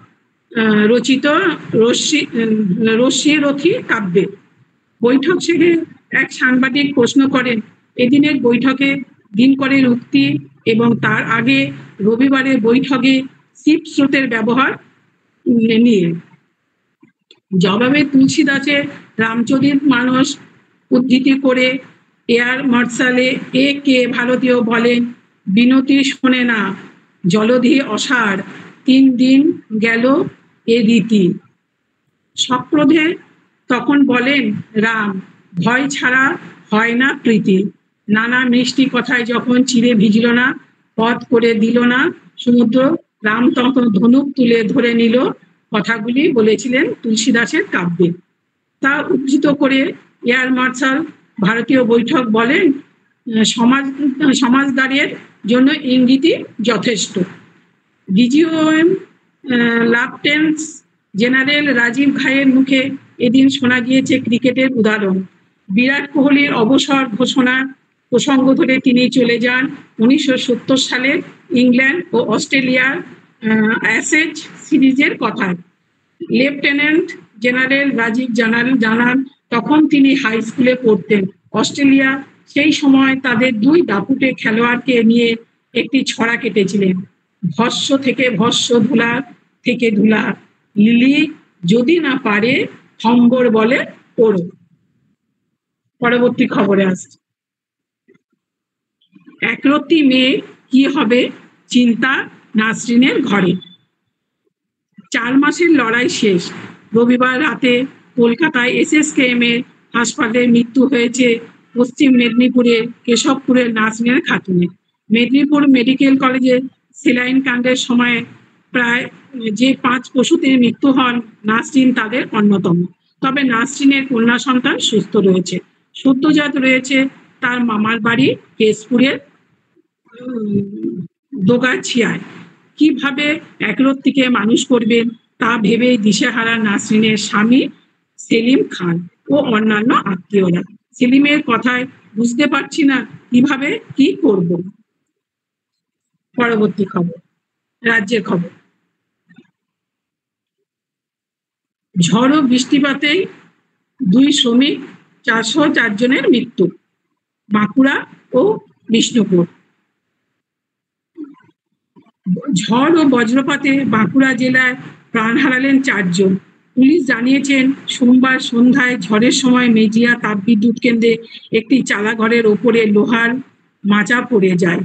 রচিত রশ্মিরথী কাব্যে। বৈঠক শেষে এক সাংবাদিক প্রশ্ন করেন এদিনের বৈঠকে দিনকরের উক্তি এবং তার আগে রবিবারের বৈঠকে শিব স্রোতের ব্যবহার নিয়ে। জবাবে তুলসীদাসের রামচরিত মানস উদ্ধৃতি করে এয়ার মার্শালে এ কে ভারতীয় বলেন বিনতি শোনে না জলধি অসার 3 দিন গেল এ রীতি। সক্রোধে তখন বলেন রাম ভয় ছাড়া হয় না প্রীতি। নানা মিষ্টি কথায় যখন চিরে ভিজল না পথ করে দিল না সমুদ্র, রাম তখন ধনুক তুলে ধরে নিল। কথাগুলি বলেছিলেন তুলসীদাসের কাব্যে। তা উদ্ধৃত করে এয়ার মার্শাল ভারতীয় বৈঠক বলেন সমাজদারের জন্য ইঙ্গিতই যথেষ্ট। ডিজিওএম লেফটেন্যান্ট জেনারেল রাজীব ঘাইয়ের মুখে এদিন শোনা গিয়েছে ক্রিকেটের উদাহরণ। বিরাট কোহলির অবসর ঘোষণার প্রসঙ্গ ধরে তিনি চলে যান 1970 সালের ইংল্যান্ড ও অস্ট্রেলিয়ার অ্যাশেজ সিরিজের কথায়। লেফটেন্যান্ট জেনারেল রাজীব জানান তখন তিনি হাই স্কুলে পড়তেন। অস্ট্রেলিয়া সেই সময় তাদের 2 দাপুটে খেলোয়াড়কে নিয়ে একটি ছড়া কেটেছিলেন, ভস্য থেকে ভস্য, ধুলা থেকে ধুলা, লিলি যদি না পারে থম্বর বলে ওড়ো। পরবর্তী খবরে আসছে। একরত্তি মেয়ে কি হবে চিন্তা নাসরিনের ঘরে। 4 মাসের লড়াই শেষ। রবিবার রাতে কলকাতায় SSKM এর হাসপাতালে মৃত্যু হয়েছে পশ্চিম মেদিনীপুরের কেশবপুরের নাসরিনের খাতুনের। মেদিনীপুর মেডিকেল কলেজে সেলাইন কাণ্ডের সময় প্রায় যে 5 পশুতে মৃত্যু হন নাসরিন তাদের অন্যতম। তবে নাসরিনের কন্যা সন্তান সুস্থ রয়েছে, সদ্যজাত রয়েছে তার মামার বাড়ি কেশপুরের দোগাছিয়ায়। কিভাবে একরত্তিকে মানুষ করবেন তা ভেবেই দিশেহারা নাসরিনের স্বামী সেলিম খান ও অন্যান্য আত্মীয়রা। সেলিমের কথায় বুঝতে পারছি না কিভাবে কি করব। পরবর্তী খবর, রাজ্যের খবর। ঝড় ও বৃষ্টিপাতেই 2 শ্রমিক 404 জনের মৃত্যু বাঁকুড়া ও বিষ্ণুপুর। ঝড় ও বজ্রপাতে বাঁকুড়া জেলায় প্রাণ হারালেন 4 জন। পুলিশ জানিয়েছেন সোমবার সন্ধ্যায় ঝড়ের সময় মেজিয়া তাপবিদ্যুৎ কেন্দ্রে একটি চালাঘরের ওপরে লোহার মাচা পড়ে যায়।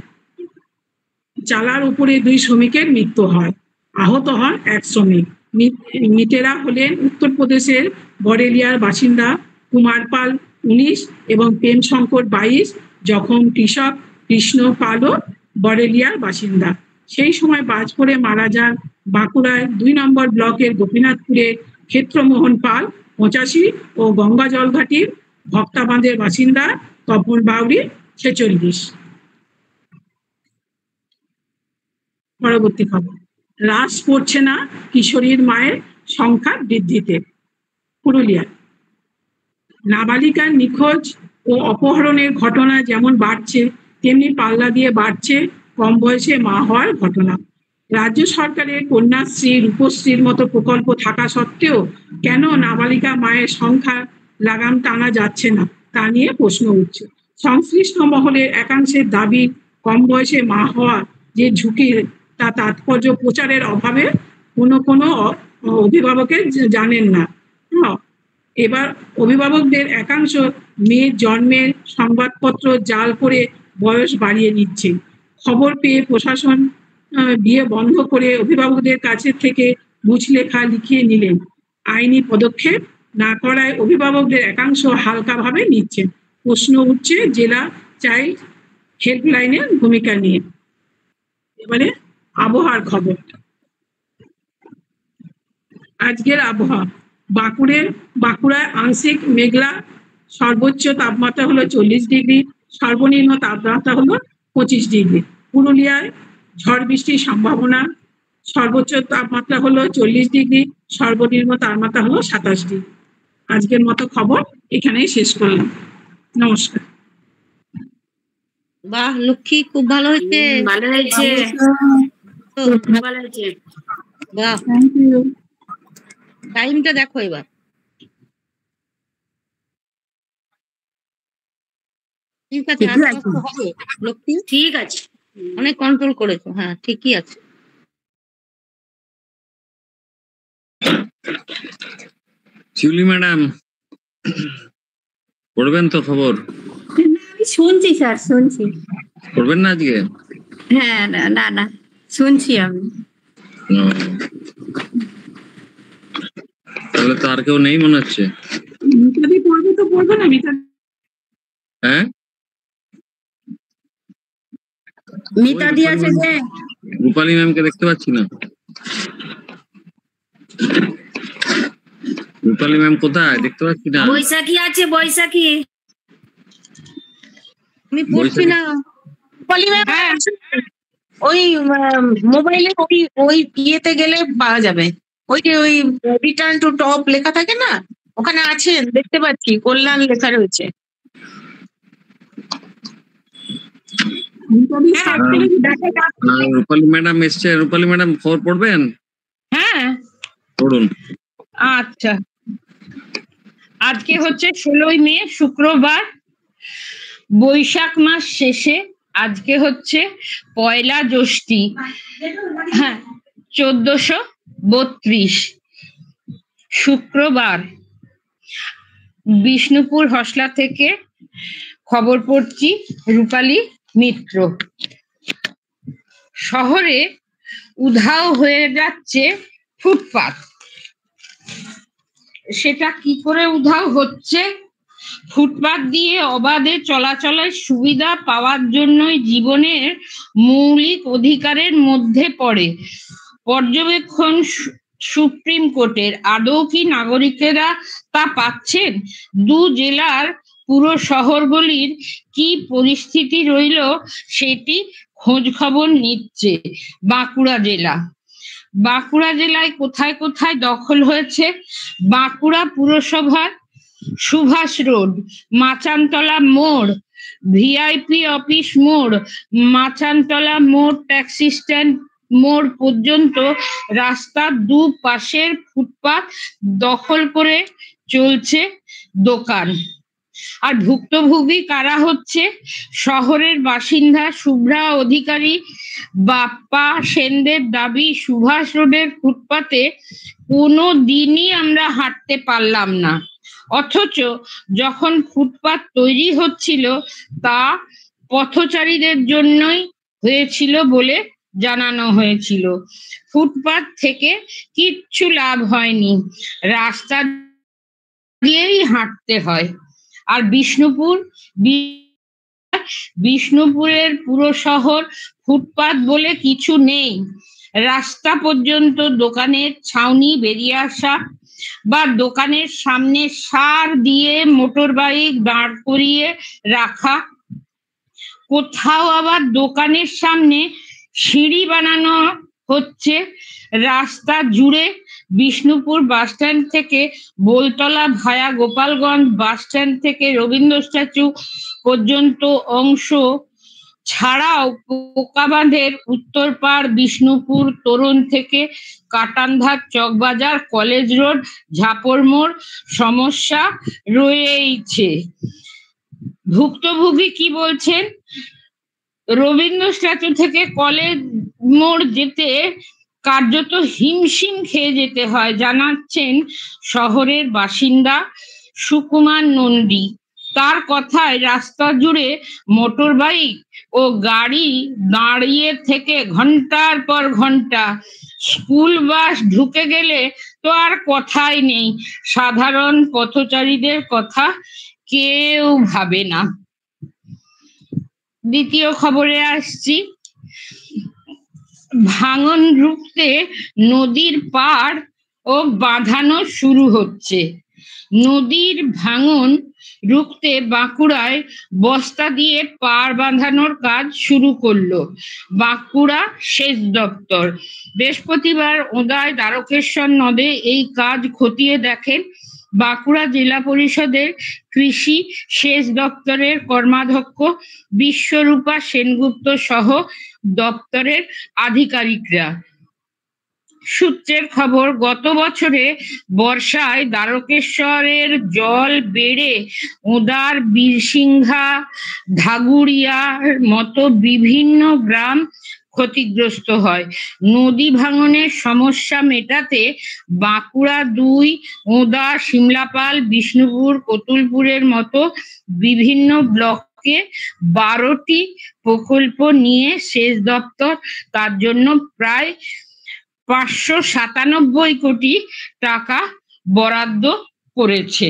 চালার উপরে 2 শ্রমিকের মৃত্যু হয়, আহত হন 1 শ্রমিক। মৃতেরা হলেন উত্তরপ্রদেশের বরেলিয়ার বাসিন্দা কুমার পাল 19 এবং প্রেম শঙ্কর 22। জখম কৃষক কৃষ্ণ পালও বরেলিয়ার বাসিন্দা। সেই সময় বাজ পড়ে মারা যান বাঁকুড়ায় 2 নম্বর ব্লকের গোপীনাথপুরের ক্ষেত্রমোহন পাল 85 ও গঙ্গা জলঘাটির ভক্তাবাঁধের বাসিন্দা তপন বাউরি 46। পরবর্তী খবর, হ্রাস পড়ছে না কিশোরীর মায়ের সংখ্যা বৃদ্ধিতে। পুরুলিয়া নাবালিকার নিখোঁজ ও অপহরণের ঘটনা যেমন বাড়ছে তেমনি পাল্লা দিয়ে বাড়ছে কম বয়সে মা হওয়ার ঘটনা। রাজ্য সরকারের কন্যাশ্রী, রূপশ্রীর মতো প্রকল্প থাকা সত্ত্বেও কেন নাবালিকা মায়ের সংখ্যা লাগাম টানা যাচ্ছে না তা নিয়ে প্রশ্ন উঠছে। সংশ্লিষ্ট মহলের একাংশের দাবি কম বয়সে মা হওয়া যে ঝুঁকির তা তাৎপর্য প্রচারের অভাবে কোনো অভিভাবকের জানেন না। এবার অভিভাবকদের একাংশ মেয়ের জন্মের সংবাদপত্র জাল করে বয়স বাড়িয়ে নিচ্ছে। খবর পেয়ে প্রশাসন বিয়ে বন্ধ করে অভিভাবকদের কাছে থেকে মুচলেখা লিখিয়ে নিলেন। আইনি পদক্ষেপ না করায় অভিভাবকদের একাংশ হালকাভাবে নিচ্ছেন। প্রশ্ন উঠছে জেলা চাইল্ড হেল্পলাইনের ভূমিকা নিয়ে। এবারে আবহাওয়ার খবর। আজকের আবহাওয়া, বাঁকুড়ায় আংশিক মেঘলা, সর্বোচ্চ তাপমাত্রা হলো 40 ডিগ্রি, সর্বনিম্ন তাপমাত্রা হলো 25 ডিগ্রি। পুরুলিয়ায় ঝড় বৃষ্টির সম্ভাবনা, সর্বোচ্চ তাপমাত্রা হলো 40 ডিগ্রি, সর্বনিম্ন তাপমাত্রা হলো 27 ডিগ্রি। আজকের মতো খবর এখানেই শেষ করলাম। নমস্কার। বাহ লক্ষ্মী, খুব ভালো হয়েছে। ভালো হয়েছে, তো, খুব ভালো হয়েছে। বাহ, থ্যাংক ইউ। টাইমটা দেখো এবার। ঠিক আছে, আর ঠিকই আছে, কষ্ট হবে লক্ষ্মী, ঠিক আছে। অনেক কন্ট্রোল করেছো। হ্যাঁ ঠিকই আছে। শিউলি ম্যাডাম পড়বেন তো খবর? আমি শুনছি স্যার, শুনছি। পড়বেন না আজকে? হ্যাঁ, না না না, শুনছি আমি। ও, তাহলে তো আর কেউ নেই মনে হচ্ছে। মিতাদি পড়বে তো পড়বে না মিতাদি? হ্যাঁ, মিতাদি আছে যে, রূপালী ম্যামকে দেখতে পাচ্ছি না। রূপালী ম্যাম কোথায়? দেখতে পাচ্ছি না। বৈশাখী আছে, বৈশাখী। আমি পড়ছি না। হ্যাঁ, ওই মোবাইলে ওই ইয়েতে গেলে পাওয়া যাবে। ওই যে ওই রিটার্ন টু টপ লেখা থাকে না, ওখানে আছেন দেখতে পাচ্ছি, কল্যাণ লেখা রয়েছে। মিতাদি হ্যাঁ, start করে দিতে? রূপালী ম্যাডাম এসছে। রূপালী ম্যাডাম খবর পড়বেন? হ্যাঁ, পড়ুন। আচ্ছা। আজকে হচ্ছে 16ই মে, শুক্রবার, বৈশাখ মাস শেষে। আজকে হচ্ছে পয়লা জ্যৈষ্ঠী, হ্যাঁ 1432, শুক্রবার। বিষ্ণুপুর হসলা থেকে খবর পড়ছি, রূপালী মিত্র। শহরে উধাও হয়ে যাচ্ছে ফুটপাত। সেটা কি করে উধাও হচ্ছে? ফুটপাত দিয়ে অবাধে চলাচলের সুবিধা পাওয়ার জন্যই জীবনের মৌলিক অধিকারের মধ্যে পড়ে। পর্যবেক্ষণ সুপ্রিম কোর্টের। আদৌ কি নাগরিকেরা তা পাচ্ছেন? দু জেলার পুরো শহরগুলির কি পরিস্থিতি রইল সেটি খোঁজ খবর নিচ্ছে বাঁকুড়া জেলা। বাঁকুড়া জেলায় কোথায় কোথায় দখল হয়েছে? বাঁকুড়া পুরসভার সুভাষ রোড, মাচানতলা মোড়, ভিআইপি অফিস মোড়, মাচানতলা মোড়, ট্যাক্সি স্ট্যান্ড মোড় পর্যন্ত রাস্তার দুপাশের ফুটপাত দখল করে চলছে দোকান। আর ভুক্তভোগী কারা হচ্ছে? শহরের বাসিন্দা শুভ্রা অধিকারী। বাপ্পা সেনদের দাবি, সুভাষ রোডের ফুটপাতে কোনো দিনই আমরা হাঁটতে পারলাম না, অথচ যখন ফুটপাত তৈরি হচ্ছিল তা পথচারীদের জন্যই হয়েছিল বলে জানানো হয়েছিল। ফুটপাত থেকে কিচ্ছু লাভ হয়নি, রাস্তা দিয়েই হাঁটতে হয়। আর বিষ্ণুপুরের পুরো শহর ফুটপাত বলে কিছু নেই। রাস্তা পর্যন্ত দোকানের ছাউনি বেরিয়ে আসা বা দোকানের সামনে সার দিয়ে মোটর বাইক দাঁড় করিয়ে রাখা। কোথাও আবার দোকানের সামনে সিঁড়ি বানানো হচ্ছে। রাস্তা জুড়ে বিষ্ণুপুর বাস স্ট্যান্ড থেকে বোলতলা ভায়া গোপালগঞ্জ, বাস স্ট্যান্ড থেকে রবীন্দ্র স্ট্যাচু পর্যন্ত অংশ ছাড়াও পোকাবাঁধের উত্তরপাড়, বিষ্ণুপুর তোরণ থেকে কাটানধার, চকবাজার, কলেজ রোড, ঝাপর মোড় সমস্যা রয়েছে। ভুক্তভোগী কি বলছেন? রবীন্দ্র স্ট্যাচু থেকে কলেজ মোড় যেতে কার্যত হিমশিম খেয়ে যেতে হয়, জানাচ্ছেন শহরের বাসিন্দা সুকুমার নন্দী। তার কথায় রাস্তা জুড়ে মোটর বাইক ও গাড়ি দাঁড়িয়ে থেকে ঘন্টার পর ঘন্টা। স্কুল বাস ঢুকে গেলে তো আর কথাই নেই, সাধারণ পথচারীদের কথা কেউ ভাবে না। দ্বিতীয় খবরে আসছি, ভাঙন রুখতে নদীর পাড় ও বাঁধানো শুরু হচ্ছে। নদীর ভাঙন রুখতে বাঁকুড়ায় বস্তা দিয়ে পাড় বাঁধানোর কাজ শুরু করলো বাঁকুড়া সেচ দপ্তর। বৃহস্পতিবার ওদায় দ্বারকেশ্বর নদে এই কাজ খতিয়ে দেখেন বাঁকুড়া জেলা পরিষদের কৃষি সেচ দপ্তরের কর্মাধ্যক্ষ বিশ্বরূপা সেনগুপ্ত সহ দপ্তরের আধিকারিকরা। সূত্রের খবর, গত বছরে বর্ষায় দ্বারকেশ্বরের জল বেড়ে ওদার, বীরসিংহা, ঢাগুরিয়ার মতো বিভিন্ন গ্রাম ক্ষতিগ্রস্ত হয়। নদী ভাঙনের সমস্যা মেটাতে বাঁকুড়া 2, ওদা, শিমলাপাল, বিষ্ণুপুর, কতুলপুরের মতো বিভিন্ন ব্লকে 12টি প্রকল্প নিয়ে সেচ দপ্তর তার জন্য প্রায় 597 কোটি টাকা বরাদ্দ করেছে।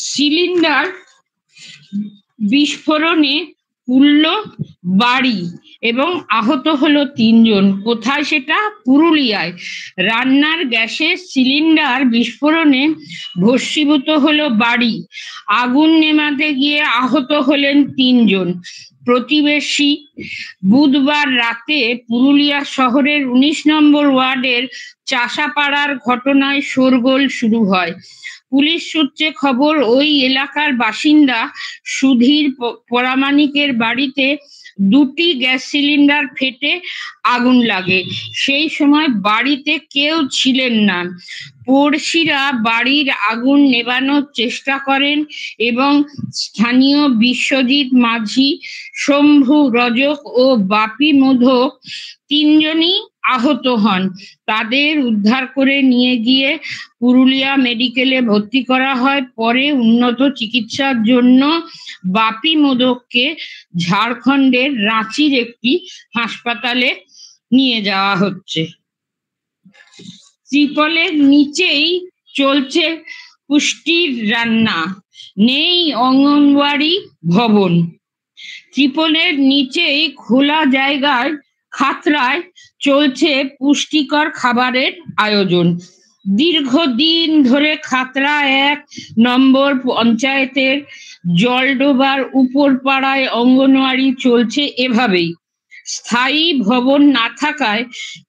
সিলিন্ডার বিস্ফোরণে পুড়ল বাড়ি এবং আহত হলো 3 জন। কোথায় সেটা? পুরুলিয়ায়। রান্নার গ্যাসের সিলিন্ডার বিস্ফোরণে ভস্মীভূত হলো বাড়ি। আগুন নেভাতে গিয়ে আহত হলেন 3 জন প্রতিবেশী। বুধবার রাতে পুরুলিয়া শহরের 19 নম্বর ওয়ার্ডের চাষাপাড়ার ঘটনায় শোরগোল শুরু হয়। পুলিশ সূত্রে খবর, ওই এলাকার বাসিন্দা সুধীর পরামানিকের বাড়িতে 2টি গ্যাস সিলিন্ডার ফেটে আগুন লাগে। সেই সময় বাড়িতে কেউ ছিলেন না। পড়শিরা বাড়ির আগুন নেভানোর চেষ্টা করেন এবং স্থানীয় বিশ্বজিৎ মাঝি, শম্ভু রজক ও বাপি মোধক 3 জনই আহত হন। তাদের উদ্ধার করে নিয়ে গিয়ে পুরুলিয়া মেডিকেলে ভর্তি করা হয়। পরে উন্নত চিকিৎসার জন্য বাপি মোধককে ঝাড়খণ্ডের রাঁচির একটি হাসপাতালে নিয়ে যাওয়া হচ্ছে। ত্রিপলের নিচেই চলছে পুষ্টির রান্না, নেই অঙ্গনওয়াড়ি ভবন। ত্রিপলের নিচেই খোলা জায়গায় খাতড়ায় চলছে পুষ্টিকর খাবারের আয়োজন। দীর্ঘদিন ধরে খাতড়া 1 নম্বর পঞ্চায়েতের জলডোবার উপরপাড়ায় অঙ্গনওয়াড়ি চলছে এভাবেই। স্থায়ী ভবন না থাকায়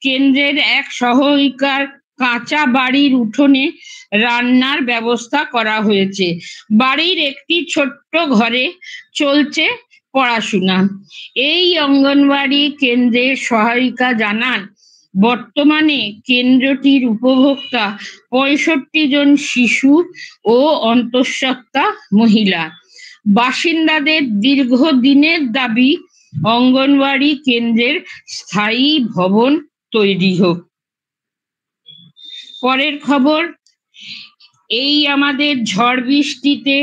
কেন্দ্রের এক সহায়িকার কাঁচা বাড়ির উঠোনে রান্নার ব্যবস্থা করা হয়েছে। বাড়ির একটি ছোট্ট ঘরে চলছে পড়াশোনা। এই অঙ্গনওয়াড়ি কেন্দ্রের সহায়িকা জানান, বর্তমানে কেন্দ্রটির উপভোক্তা 65 জন শিশু ও অন্তঃসত্ত্বা মহিলা। বাসিন্দাদের দীর্ঘদিনের দাবি অঙ্গনওয়াড়ি কেন্দ্রের স্থায়ী ভবন তৈরি হোক। পরের খবর, এই আমাদের ঝড় বৃষ্টিতে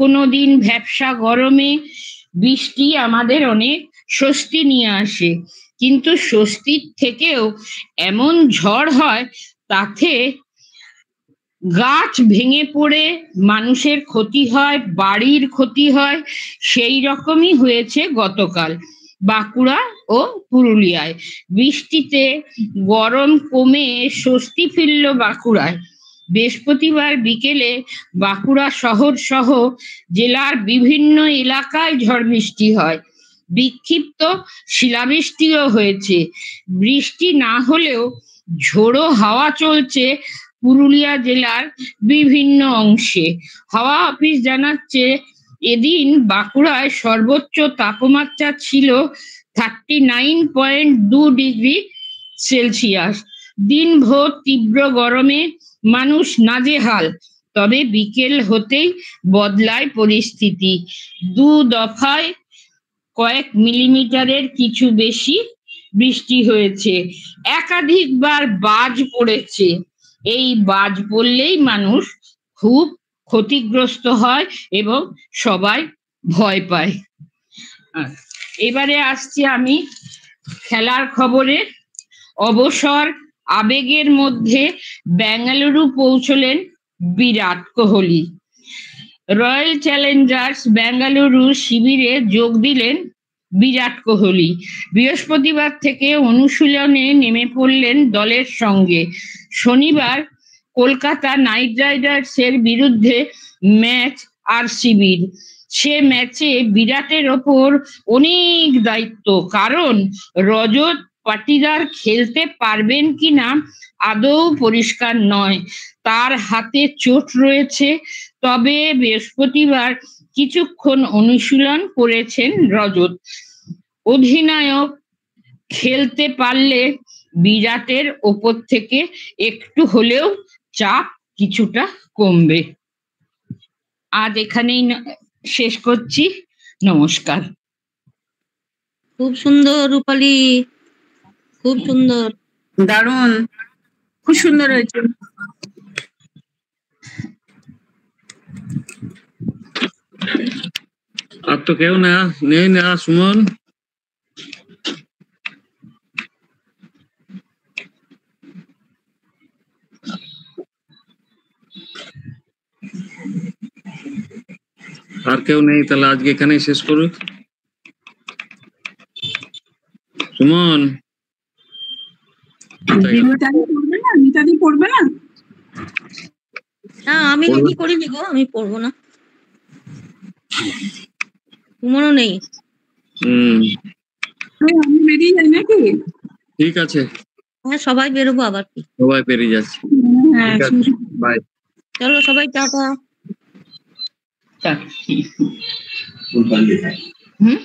কোনো দিন ভ্যাপসা গরমে বৃষ্টি আমাদের অনেক স্বস্তি নিয়ে আসে, কিন্তু স্বস্তির থেকেও এমন ঝড় হয় তাতে গাছ ভেঙে পড়ে মানুষের ক্ষতি হয়, বাড়ির ক্ষতি হয়। সেই রকমই হয়েছে গতকাল বাঁকুড়া ও পুরুলিয়ায়। বৃষ্টিতে গরম কমে স্বস্তি ফিরল বাঁকুড়ায়। বৃহস্পতিবার বিকেলে বাঁকুড়া শহর সহ জেলার বিভিন্ন এলাকায় ঝড় বৃষ্টি হয়। বিক্ষিপ্ত শিলাবৃষ্টিও হয়েছে। বৃষ্টি না হলেও ঝোড়ো হাওয়া চলছে পুরুলিয়া জেলার বিভিন্ন অংশে। হাওয়া অফিস জানাচ্ছে, এদিন বাঁকুড়ায় সর্বোচ্চ তাপমাত্রা ছিল 39.2 ডিগ্রি সেলসিয়াস। দিনভর তীব্র গরমে মানুষ নাজেহাল, তবে বিকেল হতেই বদলায় পরিস্থিতি। 2 দফায় কয়েক মিলিমিটারের কিছু বেশি বৃষ্টি হয়েছে। একাধিকবার বাজ পড়েছে। এই বাজ পড়লেই মানুষ খুব ক্ষতিগ্রস্ত হয় এবং সবাই ভয় পায়। এবারে আসছি আমি খেলার খবরে। অবসর আবেগের মধ্যে বেঙ্গালুরু পৌঁছলেন বিরাট কোহলি। রয়্যাল চ্যালেঞ্জার্স বেঙ্গালুরু শিবিরে যোগ দিলেন বিরাট কোহলি। বৃহস্পতিবার থেকে অনুশীলনে নেমে পড়লেন দলের সঙ্গে। শনিবার কলকাতা নাইট রাইডার্সের বিরুদ্ধে ম্যাচ আরসিবির। সে ম্যাচে বিরাটের ওপর অনেক দায়িত্ব, কারণ রজত পাটিদার খেলতে পারবেন কিনা আদৌ পরিষ্কার নয়। তার হাতে চোট রয়েছে, তবে বৃহস্পতিবার কিছুক্ষণ অনুশীলন করেছেন রজত। অধিনায়ক খেলতে পারলে বিরাটের ওপর থেকে একটু হলেও চাপ কিছুটা কমবে। আজ এখানেই শেষ করছি, নমস্কার। খুব সুন্দর রূপালী, খুব সুন্দর, দারুণ, খুব সুন্দর হয়েছে। আর তো কেউ না নেই না, সুমন। আর কেউ নেই, তাহলে আজকে এখানেই শেষ করুক। সুমন, মিতাদি পড়বে না? না আমি রেডি করিনি গো, আমি পড়বো না। তোমারও নেই? আমি বেরিয়ে যাই নাকি? ঠিক আছে, হ্যাঁ সবাই বেরোবো আবার কি, সবাই বেরিয়ে যাচ্ছে। বাই, চলো সবাই টাটা। হুম